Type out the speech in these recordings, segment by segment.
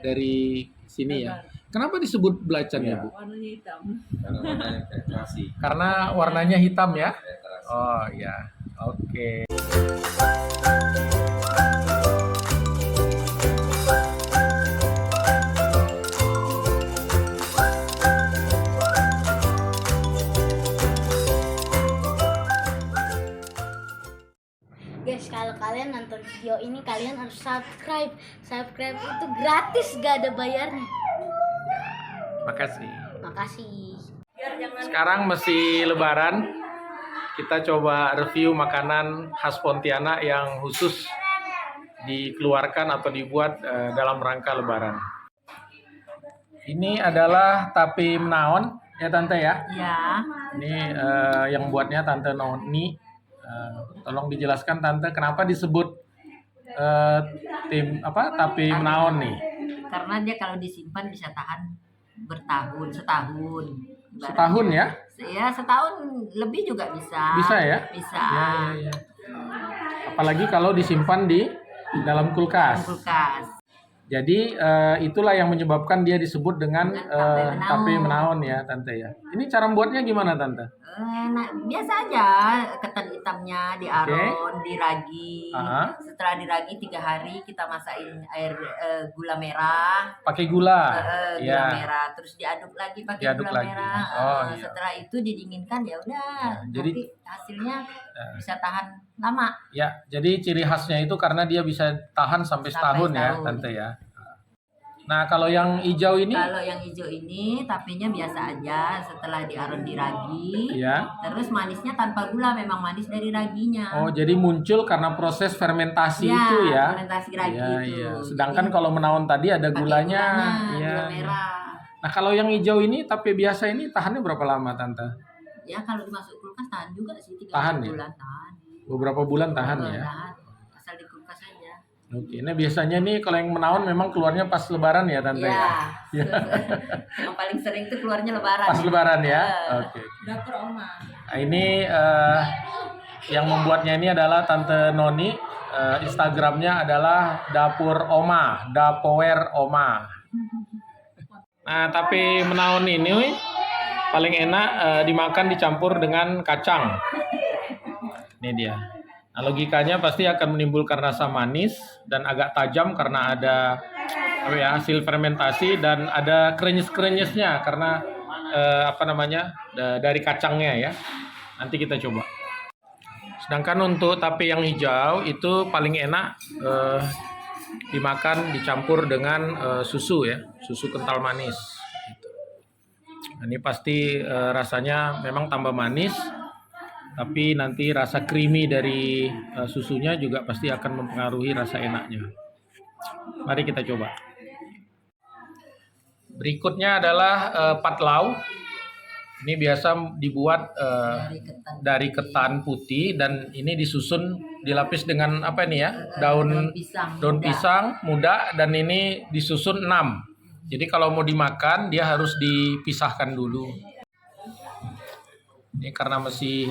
dari sini ya. Kenapa disebut belacan ya, Iya. Bu? Warnanya hitam. Karena warnanya kayak terasi. Karena warnanya hitam ya. Kayak terasi. Oh ya, oke. Guys, kalau kalian nonton video ini kalian harus subscribe. Subscribe itu gratis, gak ada bayarnya. Makasih. Makasih. Sekarang masih Lebaran. Kita coba review makanan khas Pontianak yang khusus dikeluarkan atau dibuat dalam rangka Lebaran. Ini adalah tape menaon ya Tante ya. Ya. Ini yang buatnya Tante Noni. Tolong dijelaskan Tante kenapa disebut tape menaon nih? Karena dia kalau disimpan bisa tahan setahun. Setahun ya? Ya, setahun lebih juga bisa. Bisa ya? Bisa. Ya. Apalagi kalau disimpan di dalam kulkas. Kulkas. Jadi itulah yang menyebabkan dia disebut dengan tape menaon ya Tante ya. Ini cara membuatnya gimana Tante? Nah, biasa aja ketan hitamnya diaron, diragi. Setelah diragi 3 hari kita masakin air gula merah. Pakai gula. Gula merah, terus diaduk lagi pakai gula merah. Iya. Setelah itu didinginkan ya udah. Jadi nanti hasilnya bisa tahan lama. Ya, jadi ciri khasnya itu karena dia bisa tahan sampai setahun ya Tante ya. Nah, kalau yang hijau ini? Kalau yang hijau ini tapenya biasa aja setelah diaron diragi. Ya. Terus manisnya tanpa gula, memang manis dari raginya. Oh, jadi muncul karena proses fermentasi itu ya. Fermentasi ragi itu. Iya. Sedangkan jadi, kalau menaon tadi ada gulanya. Gula merah. Nah, kalau yang hijau ini tape biasa ini tahannya berapa lama Tante? Ya, kalau dimasuk kulkas tahan juga sih 3 bulan ya? Tahan. Beberapa bulan tahan ya. Tahan. Asal di kulkas aja. Oke, nah biasanya nih kalau yang menaon memang keluarnya pas Lebaran ya Tante ya? Yang paling sering tuh keluarnya Lebaran. Pas Lebaran ya? Oke. Dapur Oma. Nah, ini yang membuatnya ini adalah Tante Noni. Instagramnya adalah Dapur Oma, Dapower Oma. Nah, tapi menaon ini paling enak dimakan dicampur dengan kacang. Ini dia. Nah, logikanya pasti akan menimbulkan rasa manis dan agak tajam karena ada hasil fermentasi dan ada krenyes-krenyesnya karena dari kacangnya ya. Nanti kita coba. Sedangkan untuk tape yang hijau itu paling enak dimakan dicampur dengan susu ya, susu kental manis. Nah, ini pasti rasanya memang tambah manis. Tapi nanti rasa creamy dari susunya juga pasti akan mempengaruhi rasa enaknya. Mari kita coba. Berikutnya adalah patlau. Ini biasa dibuat dari ketan putih dan ini disusun dilapis dengan apa ini ya? Daun pisang muda dan ini disusun 6. Jadi kalau mau dimakan dia harus dipisahkan dulu. Ini karena masih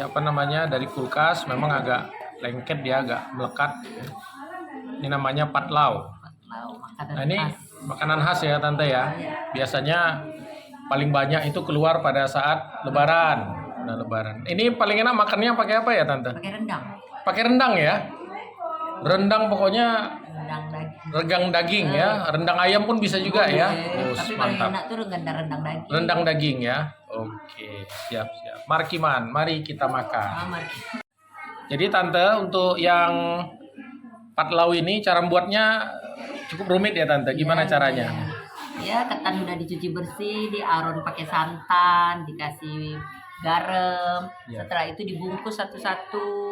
dari kulkas memang agak lengket dia agak melekat. Ini namanya patlau. Nah, ini makanan khas ya Tante ya. Biasanya paling banyak itu keluar pada saat Lebaran. Nah, Lebaran. Ini paling enak makannya pakai apa ya Tante? Pakai rendang. Pakai rendang ya. Rendang pokoknya Rendang daging ya. Rendang ayam pun bisa juga ya. Tapi paling enak tuh rendang daging. Rendang daging ya. Oke, siap. Markiman, mari kita makan. Jadi Tante, untuk yang patlau ini cara membuatnya cukup rumit ya Tante. Gimana caranya? Ya, ketan udah dicuci bersih, diaron pakai santan, dikasih garam. Setelah itu dibungkus satu-satu.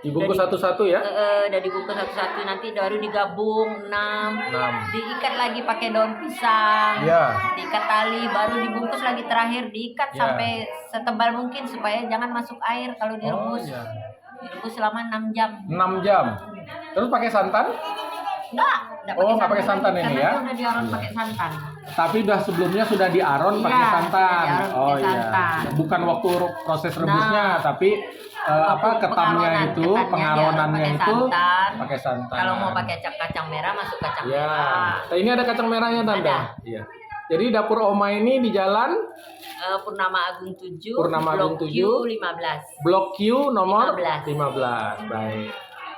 Dibungkus satu-satu ya? Udah dibungkus satu-satu, nanti baru digabung 6. Diikat lagi pakai daun pisang. Diikat tali, baru dibungkus lagi terakhir, diikat sampai setebal mungkin supaya jangan masuk air kalau direbus. Direbus selama 6 jam. 6 jam. Terus pakai santan? Enggak, nggak pakai santan ini karena ya? itu udah diaron pakai santan. Tapi sebelumnya sudah diaron Iya, pakai santan. sudah diaron Oh pakai iya. santan. Bukan waktu proses rebusnya, tapi ketamnya itu, pengaronannya itu pakai santan. Kalau mau pakai kacang merah, masuk kacang Ya. merah. Nah, ini ada kacang merahnya Tante. Ada. Iya. Jadi dapur Oma ini di jalan Purnama Agung 7, Purnama Agung Blok 7, Q 15. Blok Q nomor 15. 15. Baik.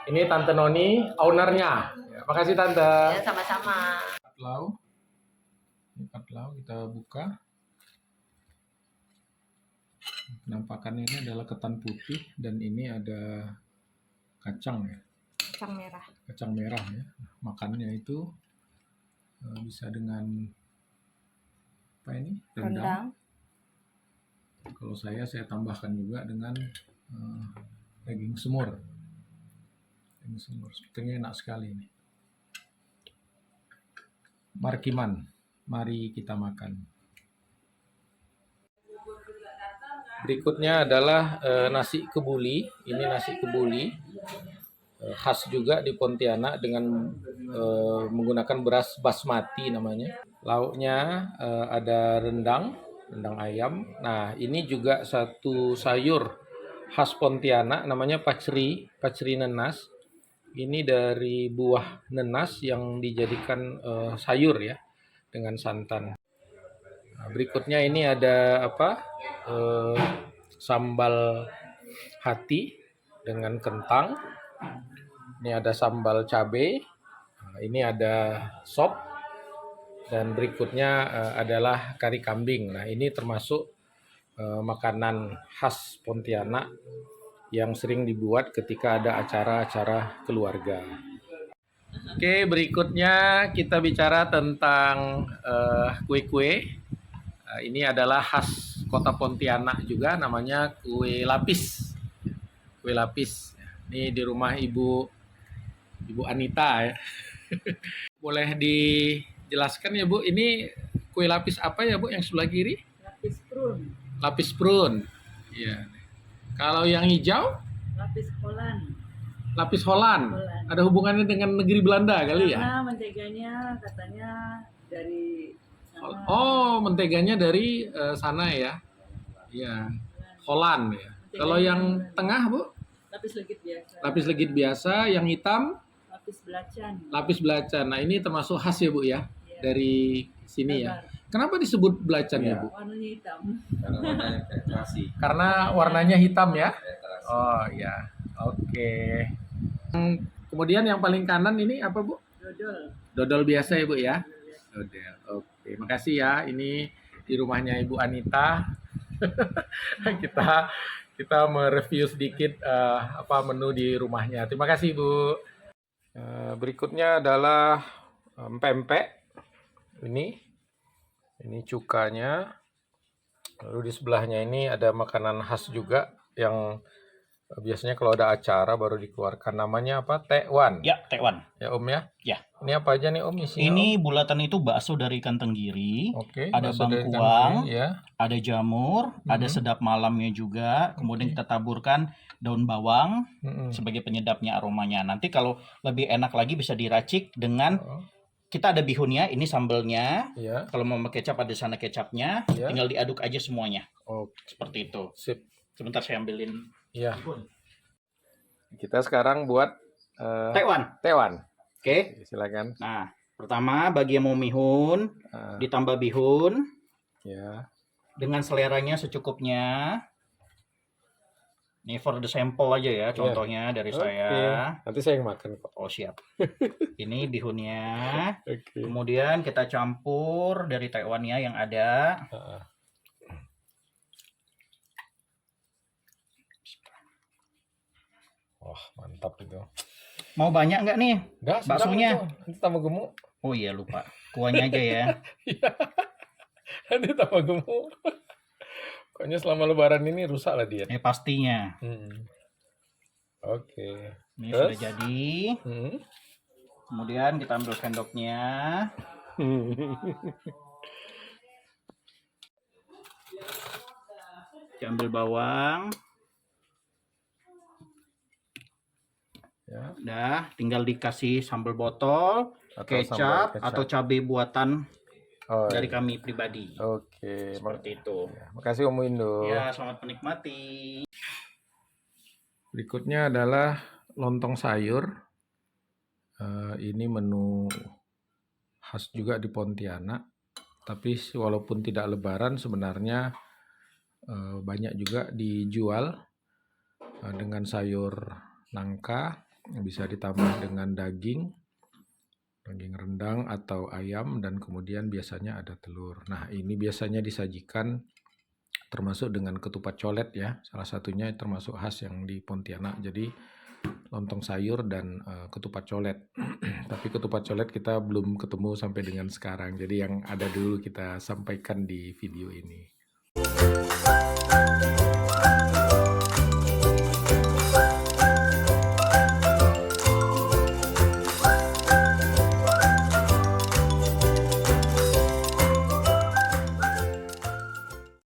Ini Tante Noni, ownernya. Ya, makasih Tante. Ya, sama-sama. Patlau. Ini patlau kita buka. Penampakannya ini adalah ketan putih dan ini ada kacang ya. Kacang merah. Kacang merah ya. Makannya itu bisa dengan apa ini? Rendang. Kalau saya tambahkan juga dengan daging semur. Daging semur. Sepertinya enak sekali ini. Markiman, mari kita makan. Berikutnya adalah nasi kebuli. Ini nasi kebuli khas juga di Pontianak dengan menggunakan beras basmati namanya. Lauknya ada rendang ayam. Nah, ini juga satu sayur khas Pontianak namanya pacri nenas. Ini dari buah nenas yang dijadikan sayur ya dengan santan. Nah, berikutnya ini ada sambal hati dengan kentang. Ini ada sambal cabai. Nah, ini ada sop. Dan berikutnya adalah kari kambing. Nah, ini termasuk makanan khas Pontianak yang sering dibuat ketika ada acara-acara keluarga. Oke, berikutnya kita bicara tentang kue-kue. Ini adalah khas kota Pontianak juga, namanya kue lapis. Kue lapis. Ini di rumah Ibu Anita ya. Boleh dijelaskan ya Bu, ini kue lapis apa ya Bu yang sebelah kiri? Lapis prun. Lapis prun. Iya. Kalau yang hijau? Lapis Holland. Lapis Holland. Ada hubungannya dengan negeri Belanda kali ya? Karena menteganya katanya dari sana. Oh, menteganya dari sana ya? Iya. Holland ya. Kalau yang tengah Bu? Lapis legit biasa. Lapis legit biasa. Yang hitam? Lapis belacan. Lapis belacan. Nah, ini termasuk khas ya Bu ya? Iya. Dari sini ya. Lebar. Kenapa disebut belacan ya Bu? Warnanya hitam. Karena warnanya kayak terasi. Karena warnanya hitam ya? Kayak terasi. Oh ya. Oke. Kemudian yang paling kanan ini apa Bu? Dodol. Dodol biasa ya Bu ya? Dodol. Oke, makasih ya. Ini di rumahnya Ibu Anita. kita mereview sedikit menu di rumahnya. Terima kasih Bu. Berikutnya adalah pempek. Ini cukanya. Lalu di sebelahnya ini ada makanan khas juga yang biasanya kalau ada acara baru dikeluarkan. Namanya apa? Tekwan. Ya, tekwan. Ya Om ya? Ya. Ini apa aja nih Om isinya? Ini bulatan itu bakso dari ikan tenggiri, Oke, ada bakso dari bangkuang, Tanjung, ya. ada jamur, ada sedap malamnya juga. Kemudian kita taburkan daun bawang sebagai penyedapnya, aromanya. Nanti kalau lebih enak lagi bisa diracik dengan kita ada bihunnya, ini sambelnya. Iya. Kalau mau pakai kecap ada sana kecapnya, Iya. tinggal diaduk aja semuanya. Oh, Seperti itu. sip. Sebentar saya ambilin Iya. bihun. Kita sekarang buat Tekwan. tewan. Oke. Silakan. Nah, pertama bagi yang mau mihun, ditambah bihun Ya. dengan seleranya secukupnya. Ini for the sample aja ya, contohnya dari saya. Nanti saya yang makan kok. Oh, siap. Ini bihunnya. Oke. Kemudian kita campur dari tekwannya yang ada. Wah, mantap itu. Mau banyak nggak nih Enggak, baksonya? Nanti tambah gemuk. Oh iya, lupa. Kuahnya aja ya. Nanti tambah gemuk. Pokoknya selama lebaran ini rusak lah dia. Pastinya. Oke. Ini Terus? sudah jadi. Kemudian kita ambil sendoknya. Kita ambil bawang. Ya. Udah, tinggal dikasih sambal botol. kecap atau cabai buatan Oh, dari iya. kami pribadi. Oke, Seperti itu. ya, makasih Om Indo. Ya, selamat menikmati. Berikutnya adalah lontong sayur. Ini menu khas juga di Pontianak. Tapi walaupun tidak lebaran sebenarnya banyak juga dijual dengan sayur nangka, bisa ditambah dengan daging rendang atau ayam, dan kemudian biasanya ada telur. Nah, ini biasanya disajikan termasuk dengan ketupat colet ya, salah satunya termasuk khas yang di Pontianak. Jadi lontong sayur dan ketupat colet. Tapi ketupat colet kita belum ketemu sampai dengan sekarang. Jadi yang ada dulu kita sampaikan di video ini.